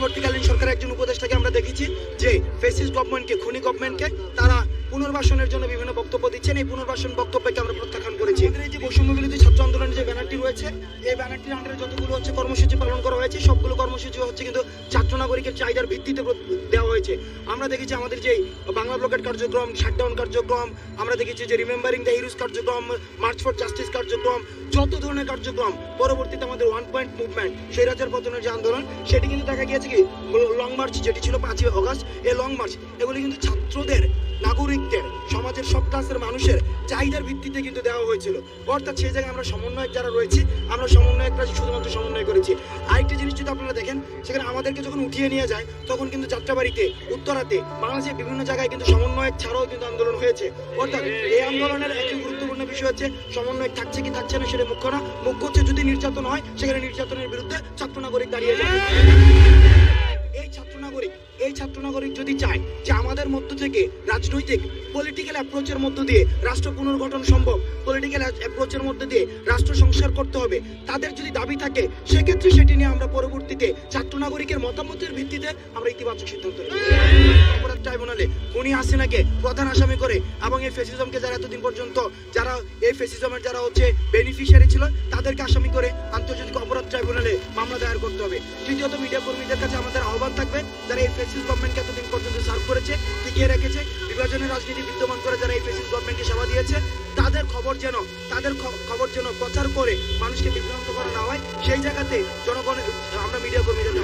অন্তর্বর্তীকালীন সরকারের একজন উপদেষ্টাকে আমরা দেখেছি যে ফ্যাসিস্ট গভর্নমেন্টকে, খুনি গভর্নমেন্টকে তারা পুনর্বাসনের জন্য বিভিন্ন বক্তব্য দিচ্ছেন। এই পুনর্বাসন বক্তব্যকে আমরা প্রত্যাখ্যান করেছি। আমাদের এই যে বৈষম্য বিরোধী ছাত্র আন্দোলনের যে ব্যানারটি রয়েছে, এই ব্যানারটির আন্ডারে যতগুলো হচ্ছে কর্মসূচি পালন করা হয়েছে, সবগুলো কর্মসূচি হচ্ছে কিন্তু ছাত্র নাগরিকের চাহিদার ভিত্তিতে দেওয়া হয়েছে। আমরা দেখেছি আমাদের যে বাংলা ব্লকেট কার্যক্রম, শাটডাউন কার্যক্রম, আমরা দেখেছি যে রিমেম্বারিং দ্য হিরোজ কার্যক্রম, মার্চ ফর জাস্টিস কার্যক্রম, যত ধরনের কার্যক্রম, পরবর্তীতে আমাদের 1 পয়েন্ট মুভমেন্ট, স্বৈরাচার পতনের যে আন্দোলন, সেটি কিন্তু দেখা গিয়েছে কি লং মার্চ যেটি ছিল 5ই আগস্ট, এই লং মার্চ এগুলি কিন্তু ছাত্রদের, নাগরিকদের, সমাজের সব ক্লাসের মানুষের চাহিদার ভিত্তিতে কিন্তু দেওয়া হয়েছিল। অর্থাৎ সেই জায়গায় আমরা সমন্বয়ক যারা রয়েছি, আমরা সমন্বয়করা শুধুমাত্র সমন্বয় করেছি। আরেকটি জিনিস যদি আপনারা দেখেন, সেখানে আমাদেরকে যখন উঠিয়ে নিয়ে যায় তখন কিন্তু যাত্রাবাড়িতে, উত্তরাতে, বাংলাদেশের বিভিন্ন জায়গায় কিন্তু সমন্বয়ক ছাড়াও কিন্তু আন্দোলন হয়েছে। অর্থাৎ এই আন্দোলনের একটি গুরুত্বপূর্ণ বিষয় হচ্ছে সমন্বয়ক থাকছে কি থাকছে না সেটা মুখ্য না, মুখ্য হচ্ছে যদি নির্যাতন হয় সেখানে নির্যাতনের বিরুদ্ধে ছাত্র নাগরিক দাঁড়িয়ে যাবে। এই ছাত্র নাগরিক যদি চায় যে আমাদের মধ্য থেকে রাজনৈতিক পলিটিক্যাল অ্যাপ্রোচের মধ্য দিয়ে রাষ্ট্র পুনর্গঠন সম্ভব, পলিটিক্যাল অ্যাপ্রোচের মধ্য দিয়ে রাষ্ট্র সংস্কার করতে হবে, তাদের যদি দাবি থাকে, সেক্ষেত্রে সেটি নিয়ে আমরা পরবর্তীতে ছাত্র নাগরিকের মতামতের ভিত্তিতে আমরা ইতিবাচক সিদ্ধান্ত নেব। অপরাধ ট্রাইব্যুনালে খুনি হাসিনাকে প্রধান আসামি করে এবং এই ফ্যাসিজমকে যারা এতদিন পর্যন্ত যারা এই ফ্যাসিজমের যারা হচ্ছে বেনিফিশিয়ারি ছিল, তাদেরকে আসামি করে আন্তর্জাতিক অপরাধ ট্রাইব্যুনালে মামলা দায়ের করতে হবে। তৃতীয়ত, মিডিয়া কর্মীদের কাছে আমাদের আহ্বান থাকবে, যারা এই ফ্যাসিস্ট গভর্নমেন্টকে এতদিন পর্যন্ত সার্ভ করেছে, টিকিয়ে রেখেছে, বিভাজনের রাজনীতি বিদ্যমান করে যারা এই ফ্যাসিস্ট গভর্নমেন্টকে সেবা দিয়েছে, তাদের খবর যেন প্রচার করে মানুষকে বিভ্রান্ত করা না হয়, সেই জায়গাতে জনগণ আমরা মিডিয়া কর্মীদের